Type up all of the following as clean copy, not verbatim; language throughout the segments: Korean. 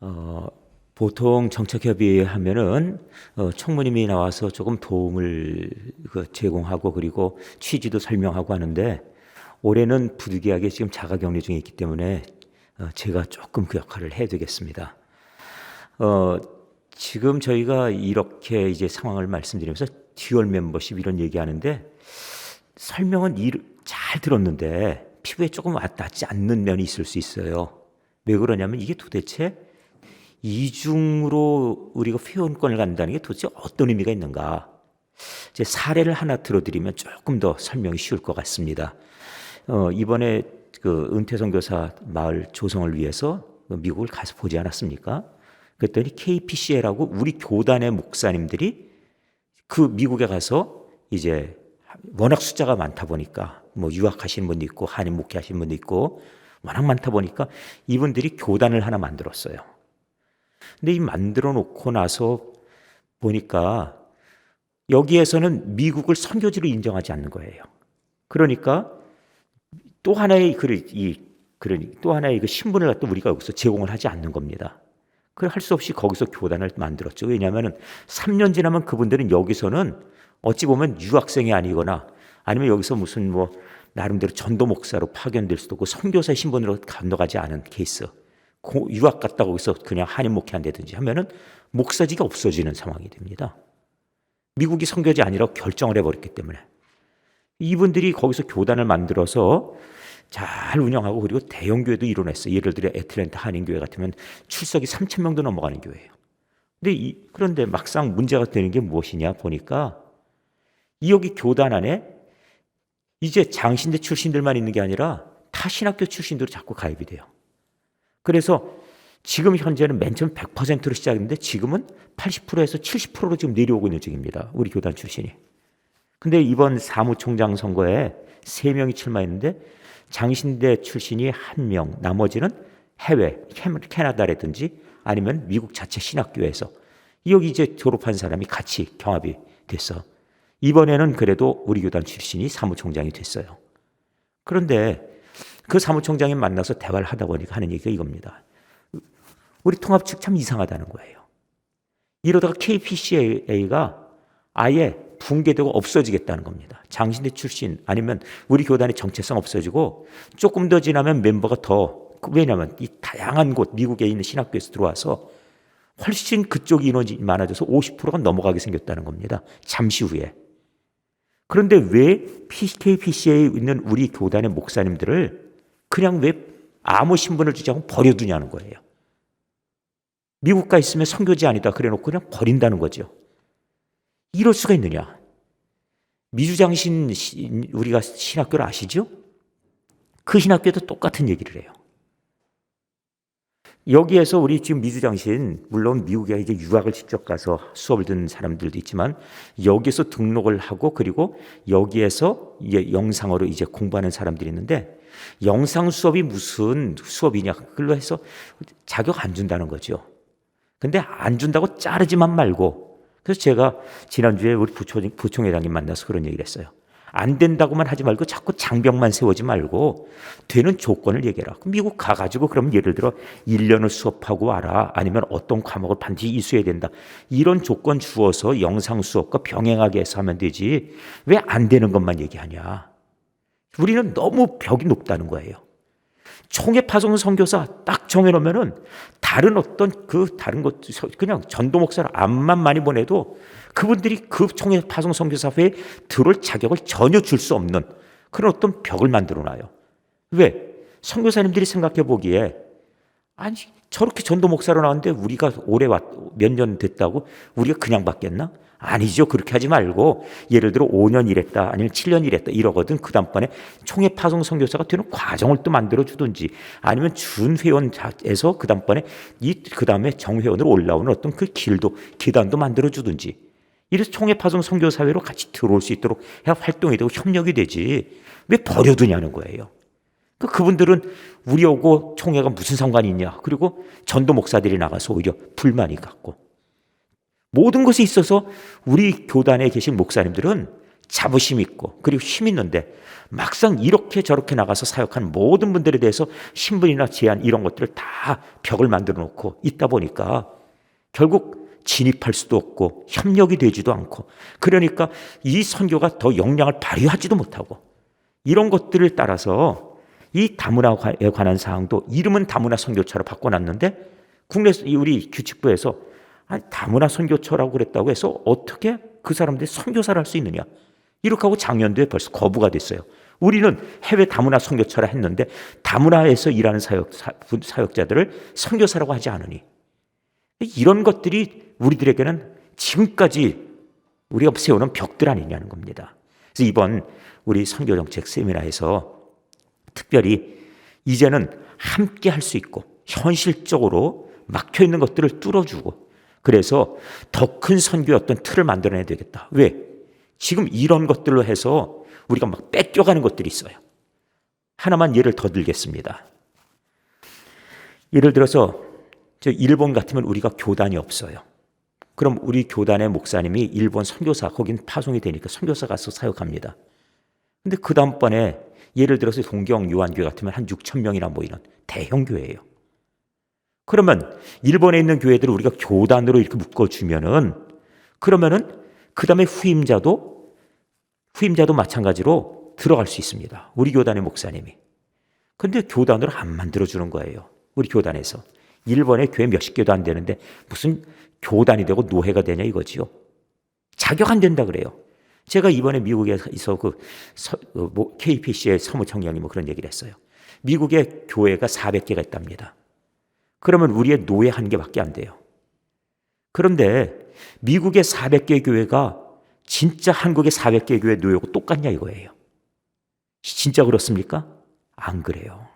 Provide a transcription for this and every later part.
어, 보통 정책협의 하면은 총무님이 나와서 조금 도움을 제공하고 그리고 취지도 설명하고 하는데 올해는 부득이하게 지금 자가격리 중에 있기 때문에 제가 조금 그 역할을 해야 되겠습니다. 지금 저희가 이렇게 이제 상황을 말씀드리면서 듀얼 멤버십 이런 얘기하는데 설명은 잘 들었는데 피부에 조금 와닿지 않는 면이 있을 수 있어요. 왜 그러냐면 이게 도대체 이중으로 우리가 회원권을 갖는다는 게 도대체 어떤 의미가 있는가? 제 사례를 하나 들어드리면 조금 더 설명이 쉬울 것 같습니다. 이번에 그 은퇴 선교사 마을 조성을 위해서 미국을 가서 보지 않았습니까? 그랬더니 KPCA라고 우리 교단의 목사님들이 그 미국에 가서 이제 워낙 숫자가 많다 보니까 뭐 유학하신 분도 있고 한인 목회하신 분도 있고 워낙 많다 보니까 이분들이 교단을 하나 만들었어요. 근데 이 만들어 놓고 나서 보니까 여기에서는 미국을 선교지로 인정하지 않는 거예요. 그러니까 또 하나의 또 하나의 그 신분을 갖다 우리가 여기서 제공을 하지 않는 겁니다. 그래 할 수 없이 거기서 교단을 만들었죠. 왜냐하면 3년 지나면 그분들은 여기서는 어찌 보면 유학생이 아니거나 아니면 여기서 무슨 뭐 나름대로 전도 목사로 파견될 수도 없고 선교사 신분으로 건너가지 않은 케이스. 유학 갔다 거기서 그냥 한인 목회한다든지 하면은 목사지가 없어지는 상황이 됩니다. 미국이 선교지 아니라고 결정을 해버렸기 때문에 이분들이 거기서 교단을 만들어서 잘 운영하고 그리고 대형 교회도 이뤄냈어요. 예를 들어 애틀랜타 한인교회 같으면 출석이 3,000명도 넘어가는 교회예요. 그런데 막상 문제가 되는 게 무엇이냐 보니까 여기 교단 안에 이제 장신대 출신들만 있는 게 아니라 타 신학교 출신들도 자꾸 가입이 돼요. 그래서 지금 현재는 맨 처음 100%로 시작했는데 지금은 80%에서 70%로 지금 내려오고 있는 중입니다. 우리 교단 출신이. 근데 이번 사무총장 선거에 3명이 출마했는데 장신대 출신이 1명, 나머지는 해외, 캐나다라든지 아니면 미국 자체 신학교에서 여기 이제 졸업한 사람이 같이 경합이 됐어. 이번에는 그래도 우리 교단 출신이 사무총장이 됐어요. 그런데 그 사무총장이 만나서 대화를 하다 보니까 하는 얘기가 이겁니다. 우리 통합 측 참 이상하다는 거예요. 이러다가 KPCA가 아예 붕괴되고 없어지겠다는 겁니다. 장신대 출신 아니면 우리 교단의 정체성 없어지고 조금 더 지나면 멤버가 왜냐하면 이 다양한 곳 미국에 있는 신학교에서 들어와서 훨씬 그쪽 인원이 많아져서 50%가 넘어가게 생겼다는 겁니다. 잠시 후에. 그런데 왜 KPCA에 있는 우리 교단의 목사님들을 그냥 왜 아무 신분을 주지 않고 버려두냐는 거예요. 미국 가 있으면 선교지 아니다 그래놓고 그냥 버린다는 거죠. 이럴 수가 있느냐. 미주장신 우리가 신학교를 아시죠? 그 신학교도 똑같은 얘기를 해요. 여기에서 우리 지금 미주장신 물론 미국에 이제 유학을 직접 가서 수업을 듣는 사람들도 있지만 여기에서 등록을 하고 그리고 여기에서 이제 영상으로 이제 공부하는 사람들이 있는데 영상 수업이 무슨 수업이냐 그걸로 해서 자격 안 준다는 거죠. 근데 안 준다고 자르지만 말고 그래서 제가 지난주에 우리 부총회장님 만나서 그런 얘기를 했어요. 안 된다고만 하지 말고 자꾸 장벽만 세우지 말고 되는 조건을 얘기해라. 미국 가가지고 그러면 예를 들어 1년을 수업하고 와라. 아니면 어떤 과목을 반드시 이수해야 된다. 이런 조건 주어서 영상 수업과 병행하게 해서 하면 되지. 왜 안 되는 것만 얘기하냐. 우리는 너무 벽이 높다는 거예요. 총회 파송 선교사 딱 정해놓으면은 다른 것 그냥 전도 목사를 암만 많이 보내도 그분들이 그 총회 파송 선교사회에 들어올 자격을 전혀 줄 수 없는 그런 어떤 벽을 만들어놔요. 왜? 선교사님들이 생각해 보기에 아니 저렇게 전도 목사로 나왔는데 우리가 몇 년 됐다고 우리가 그냥 받겠나? 아니죠. 그렇게 하지 말고 예를 들어 5년 일했다 아니면 7년 일했다 이러거든. 그 다음번에 총회 파송 선교사가 되는 과정을 또 만들어 주든지 아니면 준회원에서 그 다음번에 그 다음에 정회원으로 올라오는 어떤 그 계단도 만들어 주든지 이래서 총회 파송 선교사회로 같이 들어올 수 있도록 해야 활동이 되고 협력이 되지 왜 버려두냐는 거예요. 그분들은 우리하고 총회가 무슨 상관이 있냐. 그리고 전도 목사들이 나가서 오히려 불만이 갖고 모든 것에 있어서 우리 교단에 계신 목사님들은 자부심 있고 그리고 힘 있는데 막상 이렇게 저렇게 나가서 사역하는 모든 분들에 대해서 신분이나 제한 이런 것들을 다 벽을 만들어 놓고 있다 보니까 결국 진입할 수도 없고 협력이 되지도 않고, 그러니까 이 선교가 더 역량을 발휘하지도 못하고, 이런 것들을 따라서 이 다문화에 관한 사항도 이름은 다문화 선교처로 바꿔놨는데 국내 우리 규칙부에서 다문화 선교처라고 그랬다고 해서 어떻게 그 사람들이 선교사를 할 수 있느냐, 이렇게 하고 작년도에 벌써 거부가 됐어요. 우리는 해외 다문화 선교처라 했는데 다문화에서 일하는 사역자들을 선교사라고 하지 않으니, 이런 것들이 우리들에게는 지금까지 우리가 세우는 벽들 아니냐는 겁니다. 그래서 이번 우리 선교정책 세미나에서 특별히 이제는 함께 할 수 있고 현실적으로 막혀있는 것들을 뚫어주고, 그래서 더 큰 선교의 어떤 틀을 만들어내야 되겠다. 왜? 지금 이런 것들로 해서 우리가 막 뺏겨가는 것들이 있어요. 하나만 예를 더 들겠습니다. 예를 들어서 일본 같으면 우리가 교단이 없어요. 그럼 우리 교단의 목사님이 일본 선교사, 거긴 파송이 되니까 선교사 가서 사역합니다. 근데 그 다음번에 예를 들어서 동경 요한교회 같으면 한 6천 명이나 모이는 대형 교회예요. 그러면 일본에 있는 교회들을 우리가 교단으로 이렇게 묶어주면은, 그러면은 그 다음에 후임자도 마찬가지로 들어갈 수 있습니다. 우리 교단의 목사님이. 근데 교단으로 안 만들어주는 거예요. 우리 교단에서. 일본의 교회 몇십 개도 안 되는데 무슨 교단이 되고 노회가 되냐 이거지요. 자격 안 된다 그래요. 제가 이번에 미국에서 KPC의 사무총장님 그런 얘기를 했어요. 미국의 교회가 400개가 있답니다. 그러면 우리의 노회 1개밖에 안 돼요. 그런데 미국의 400개 교회가 진짜 한국의 400개 교회 노예하고 똑같냐 이거예요. 진짜 그렇습니까? 안 그래요.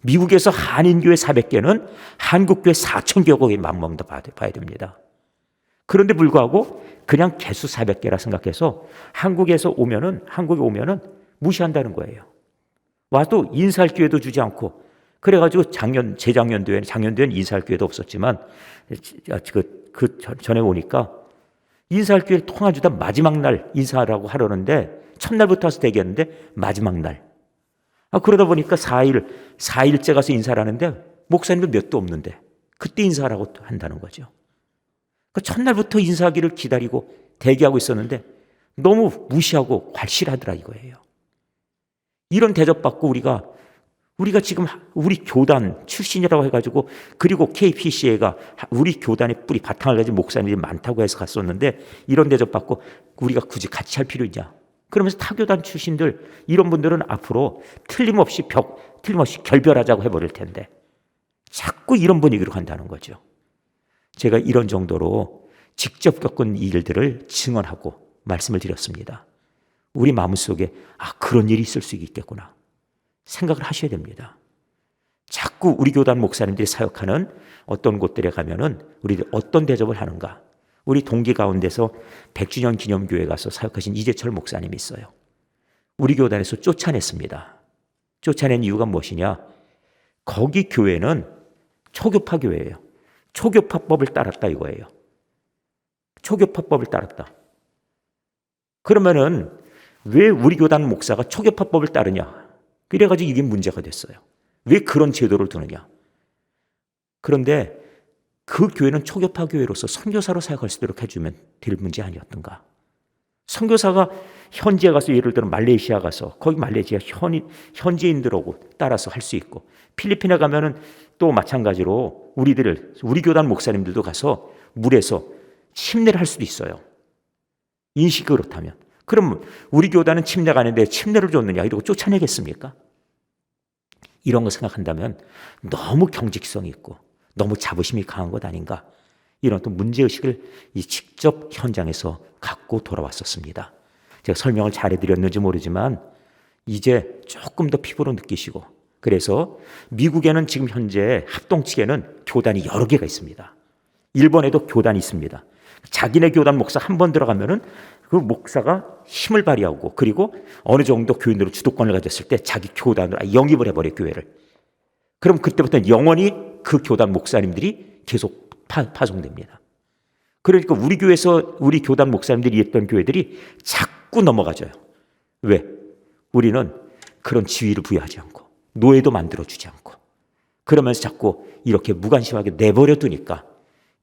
미국에서 한인교회 400개는 한국교회 4,000개국에 맞먹는다 봐야 됩니다. 그런데 불구하고 그냥 개수 400개라 생각해서 한국에 오면은 무시한다는 거예요. 와도 인사할 기회도 주지 않고, 그래가지고 작년도에는 인사할 기회도 없었지만 그 전에 오니까 인사할 기회를 통화주다 마지막 날 인사하라고 하려는데 첫날부터 와서 대기했는데 마지막 날. 그러다 보니까 4일째 가서 인사를 하는데 목사님도 몇도 없는데 그때 인사하라고 한다는 거죠. 첫날부터 인사하기를 기다리고 대기하고 있었는데 너무 무시하고 괄실하더라 이거예요. 이런 대접받고 우리가 지금 우리 교단 출신이라고 해가지고, 그리고 KPCA가 우리 교단의 뿌리 바탕을 가진 목사님들이 많다고 해서 갔었는데 이런 대접받고 우리가 굳이 같이 할 필요 있냐. 그러면서 타교단 출신들 이런 분들은 앞으로 틀림없이 결별하자고 해버릴 텐데 자꾸 이런 분위기로 간다는 거죠. 제가 이런 정도로 직접 겪은 일들을 증언하고 말씀을 드렸습니다. 우리 마음속에 그런 일이 있을 수 있겠구나 생각을 하셔야 됩니다. 자꾸 우리 교단 목사님들이 사역하는 어떤 곳들에 가면은 우리들 어떤 대접을 하는가. 우리 동기 가운데서 100주년 기념교회 가서 사역하신 이재철 목사님이 있어요. 우리 교단에서 쫓아냈습니다. 쫓아낸 이유가 무엇이냐? 거기 교회는 초교파 교회예요. 초교파법을 따랐다 이거예요. 초교파법을 따랐다. 그러면은 왜 우리 교단 목사가 초교파법을 따르냐? 그래가지고 이게 문제가 됐어요. 왜 그런 제도를 두느냐? 그런데 그 교회는 초교파 교회로서 선교사로 사역할 수 있도록 해주면 될 문제 아니었던가? 선교사가 현지에 가서, 예를 들어 말레이시아 가서 거기 말레이시아 현지인들하고 따라서 할 수 있고, 필리핀에 가면은 또 마찬가지로 우리 교단 목사님들도 가서 물에서 침례를 할 수도 있어요. 인식이 그렇다면. 그럼 우리 교단은 침례가 아닌데 침례를 줬느냐 이러고 쫓아내겠습니까? 이런 거 생각한다면 너무 경직성이 있고 너무 자부심이 강한 것 아닌가, 이런 또 문제의식을 직접 현장에서 갖고 돌아왔었습니다. 제가 설명을 잘해드렸는지 모르지만 이제 조금 더 피부로 느끼시고, 그래서 미국에는 지금 현재 합동측에는 교단이 여러 개가 있습니다. 일본에도 교단이 있습니다. 자기네 교단 목사 한 번 들어가면은 그 목사가 힘을 발휘하고, 그리고 어느 정도 교인으로 주도권을 가졌을 때 자기 교단으로 영입을 해버려요, 교회를. 그럼 그때부터는 영원히 그 교단 목사님들이 계속 파송됩니다. 그러니까 우리 교회에서 우리 교단 목사님들이 있던 교회들이 자꾸 자꾸 넘어가져요. 왜? 우리는 그런 지위를 부여하지 않고 노예도 만들어주지 않고 그러면서 자꾸 이렇게 무관심하게 내버려 두니까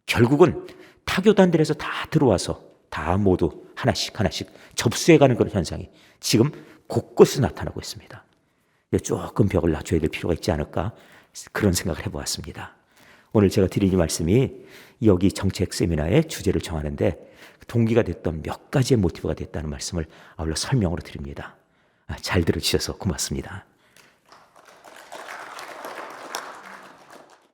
결국은 타교단들에서 다 들어와서 다 모두 하나씩 접수해가는 그런 현상이 지금 곳곳에서 나타나고 있습니다. 조금 벽을 낮춰야 될 필요가 있지 않을까 그런 생각을 해보았습니다. 오늘 제가 드린 이 말씀이 여기 정책 세미나의 주제를 정하는데 동기가 됐던 몇 가지의 모티브가 됐다는 말씀을 아울러 설명으로 드립니다. 잘 들어주셔서 고맙습니다.